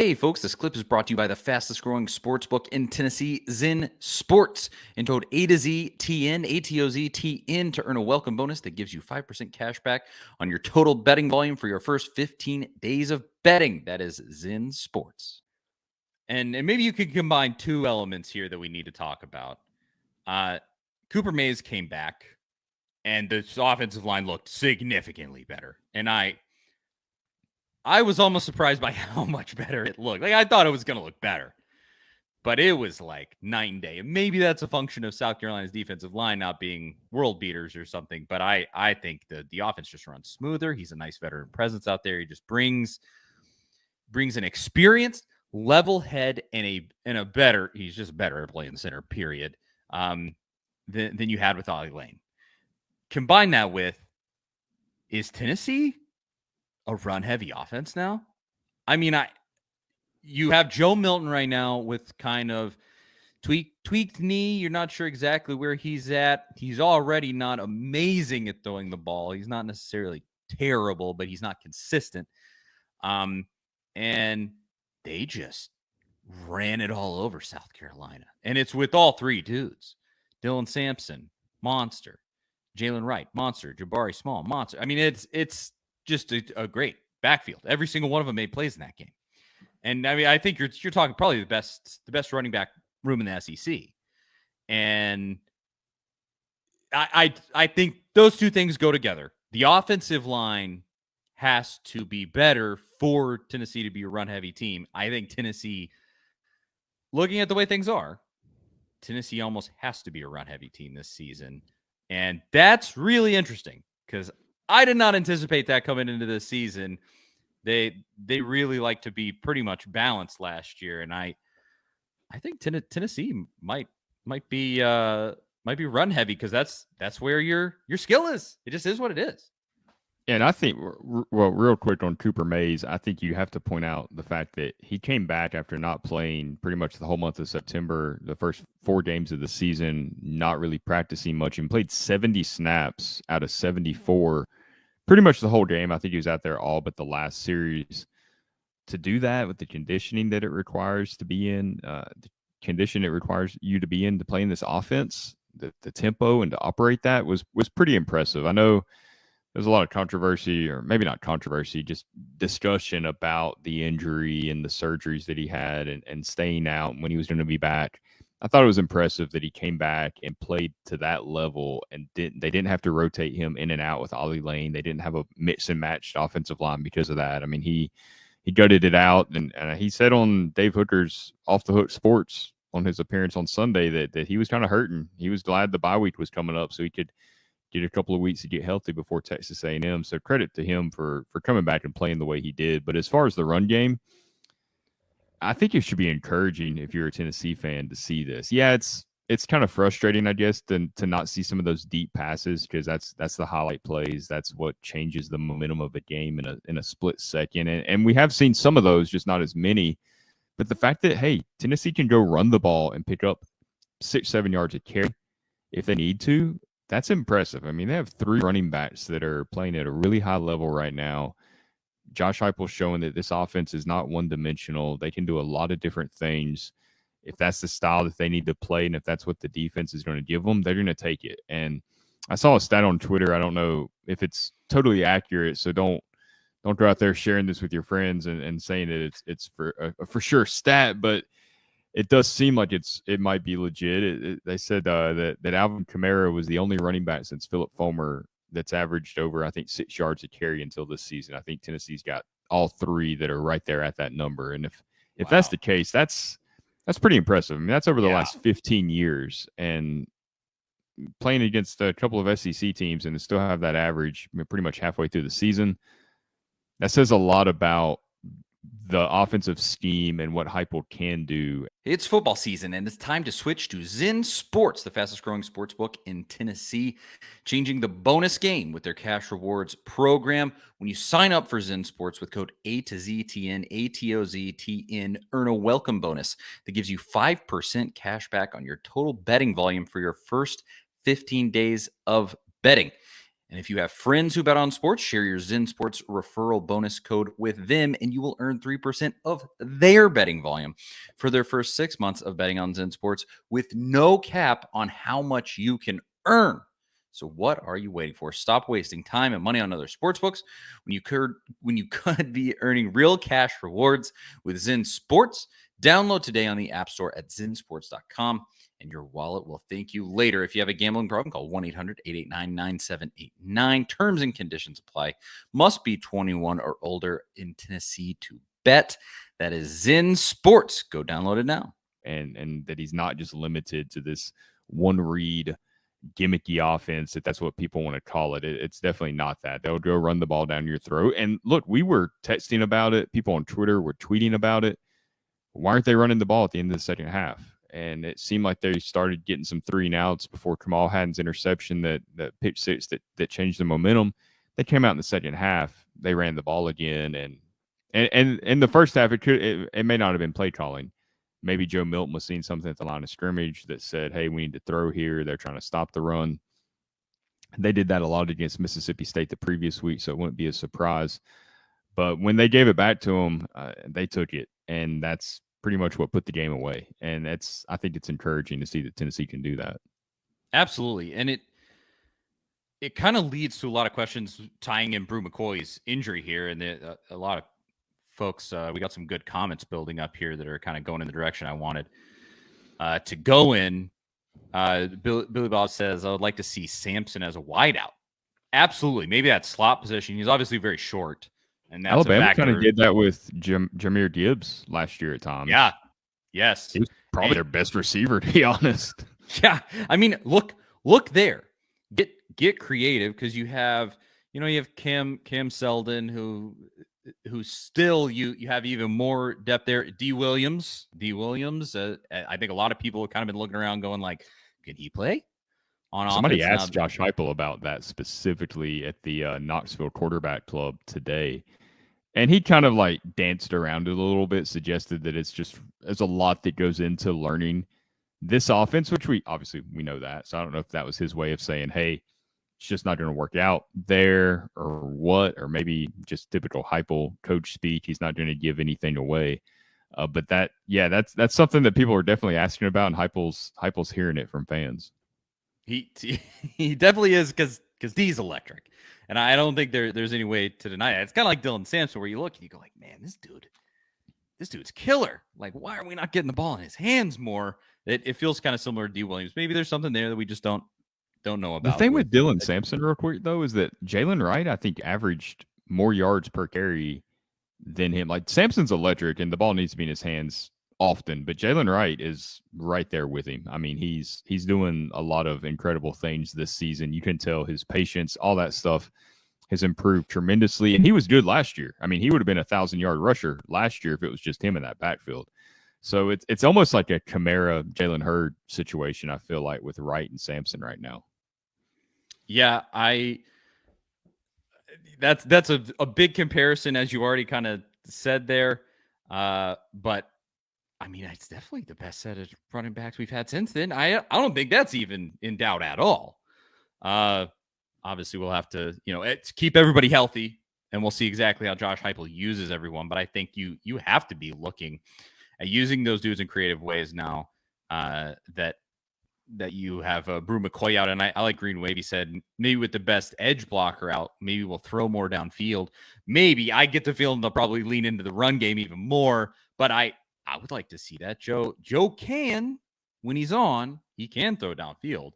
Hey folks, this clip is brought to you by the fastest growing sports book in Tennessee, Zen Sports. And code A to Z TN, ATOZTN to earn a welcome bonus that gives you 5% cash back on your total betting volume for your first 15 days of betting. That is Zen Sports. And maybe you could combine two elements here that we need to talk about. Cooper Mays came back, and the offensive line looked significantly better. And I was almost surprised by how much better it looked. Like, I thought it was going to look better, but it was like night and day. And maybe that's a function of South Carolina's defensive line not being world beaters or something. But I think the offense just runs smoother. He's a nice veteran presence out there. He just brings an experienced, level head and a better. He's just better at playing center. Period. Than you had with Ollie Lane. Combine that with, is Tennessee a run-heavy offense now? I mean, you have Joe Milton right now with kind of tweaked knee. You're not sure exactly where he's at. He's already not amazing at throwing the ball. He's not necessarily terrible, but he's not consistent. And they just ran it all over South Carolina. And it's with all three dudes. Dylan Sampson, monster. Jalen Wright, monster. Jabari Small, monster. I mean, it's just a great backfield. Every single one of them made plays in that game. And I mean, I think you're talking probably the best running back room in the SEC. And I think those two things go together. The offensive line has to be better for Tennessee to be a run-heavy team. I think Tennessee, looking at the way things are, Tennessee almost has to be a run-heavy team this season. And that's really interesting because I did not anticipate that coming into this season. They really like to be pretty much balanced last year, and I think Tennessee might be run heavy because that's where your skill is. It just is what it is. And I think, well, real quick on Cooper Mays, I think you have to point out the fact that he came back after not playing pretty much the whole month of September, the first 4 games of the season, not really practicing much, and played 70 snaps out of 74, pretty much the whole game. I think he was out there all but the last series. To do that with the conditioning that it requires to be in, the condition it requires you to be in to play in this offense, the tempo and to operate that was pretty impressive. I know there's a lot of controversy, or maybe not controversy, just discussion about the injury and the surgeries that he had and staying out when he was going to be back. I thought it was impressive that he came back and played to that level, and they didn't have to rotate him in and out with Ollie Lane. They didn't have a mix and matched offensive line because of that. I mean, he gutted it out, and he said on Dave Hooker's Off the Hook Sports on his appearance on Sunday that he was kind of hurting. He was glad the bye week was coming up so he could get a couple of weeks to get healthy before Texas A&M. So credit to him for coming back and playing the way he did. But as far as the run game, I think it should be encouraging if you're a Tennessee fan to see this. Yeah, it's kind of frustrating, I guess, to not see some of those deep passes because that's the highlight plays. That's what changes the momentum of a game in a split second. And we have seen some of those, just not as many. But the fact that, hey, Tennessee can go run the ball and pick up 6-7 yards a carry if they need to, that's impressive. I mean, they have 3 running backs that are playing at a really high level right now. Josh Heupel's showing that this offense is not one-dimensional. They can do a lot of different things. If that's the style that they need to play and if that's what the defense is going to give them, they're going to take it. And I saw a stat on Twitter. I don't know if it's totally accurate, so don't go out there sharing this with your friends and saying that it's for a for sure stat, but it does seem like it might be legit. They said that Alvin Kamara was the only running back since Philip Fulmer that's averaged over, I think, 6 yards a carry until this season. I think Tennessee's got all 3 that are right there at that number. And if that's the case, that's pretty impressive. I mean, that's over the last 15 years. And playing against a couple of SEC teams and to still have that average pretty much halfway through the season, that says a lot about the offensive scheme and what Heupel can do. It's football season, and it's time to switch to Zen Sports, the fastest growing sports book in Tennessee, changing the bonus game with their cash rewards program. When you sign up for Zen Sports with code A to ZTN, ATOZTN, earn a welcome bonus that gives you 5% cash back on your total betting volume for your first 15 days of betting. And if you have friends who bet on sports, share your Zen Sports referral bonus code with them, and you will earn 3% of their betting volume for their first 6 months of betting on Zen Sports with no cap on how much you can earn. So what are you waiting for? Stop wasting time and money on other sportsbooks when you could be earning real cash rewards with Zen Sports. Download today on the App Store at ZenSports.com. And your wallet will thank you later. If you have a gambling problem, call 1-800-889-9789. Terms and conditions apply. Must be 21 or older in Tennessee to bet. That is Zen Sports. Go download it now. And that he's not just limited to this one read gimmicky offense, that's what people want to call it. It's definitely not that. They'll go run the ball down your throat. And look, we were texting about it. People on Twitter were tweeting about it. Why aren't they running the ball at the end of the second half? And it seemed like they started getting some 3-and-outs before Kamal Hadden's interception, that pitch six that changed the momentum. They came out in the second half. They ran the ball again, and in the first half, it may not have been play calling. Maybe Joe Milton was seeing something at the line of scrimmage that said, "Hey, we need to throw here." They're trying to stop the run. They did that a lot against Mississippi State the previous week, so it wouldn't be a surprise. But when they gave it back to them, they took it, and that's pretty much what put the game away. And I think it's encouraging to see that Tennessee can do that. Absolutely. And it kind of leads to a lot of questions tying in Brew McCoy's injury here. And a lot of folks, we got some good comments building up here that are kind of going in the direction I wanted to go in. Billy Bob says, I would like to see Sampson as a wideout. Absolutely. Maybe that slot position. He's obviously very short. And that's Alabama kind of did that with Jahmyr Gibbs last year at times. Yeah. Yes. He was probably their best receiver, to be honest. Yeah. I mean, look there. Get creative, because you have Cam Seldon, who still you have even more depth there. D. Williams. I think a lot of people have kind of been looking around going like, can he play on offense? Somebody asked Josh Heupel about that specifically at the Knoxville Quarterback Club today. And he kind of like danced around it a little bit, suggested that there's a lot that goes into learning this offense, which we know that. So I don't know if that was his way of saying, hey, it's just not going to work out there or what, or maybe just typical Heupel coach speak. He's not going to give anything away. But that's something that people are definitely asking about, and Heupel's hearing it from fans. He definitely is, because D's electric. And I don't think there's any way to deny it. It's kind of like Dylan Sampson, where you look and you go like, man, this dude's killer. Like, why are we not getting the ball in his hands more? It feels kind of similar to D. Williams. Maybe there's something there that we just don't know about. The thing with Dylan Sampson, real quick, though, is that Jalen Wright, I think, averaged more yards per carry than him. Like, Sampson's electric, and the ball needs to be in his hands often, but Jalen Wright is right there with him. I mean, he's doing a lot of incredible things this season. You can tell his patience, all that stuff has improved tremendously, and he was good last year. I mean, he would have been a 1,000-yard rusher last year if it was just him in that backfield. So it's almost like a Kamara, Jalen Hurd situation, I feel like, with Wright and Sampson right now. Yeah, that's a big comparison, as you already kind of said there. But I mean, it's definitely the best set of running backs we've had since then. I don't think that's even in doubt at all. Obviously, we'll have to, keep everybody healthy, and we'll see exactly how Josh Heupel uses everyone. But I think you have to be looking at using those dudes in creative ways now. That you have Brew McCoy out, and I like Green Wavy said, maybe with the best edge blocker out, maybe we'll throw more downfield. Maybe I get the feeling they'll probably lean into the run game even more, but I would like to see that. Joe can, when he's on, he can throw downfield.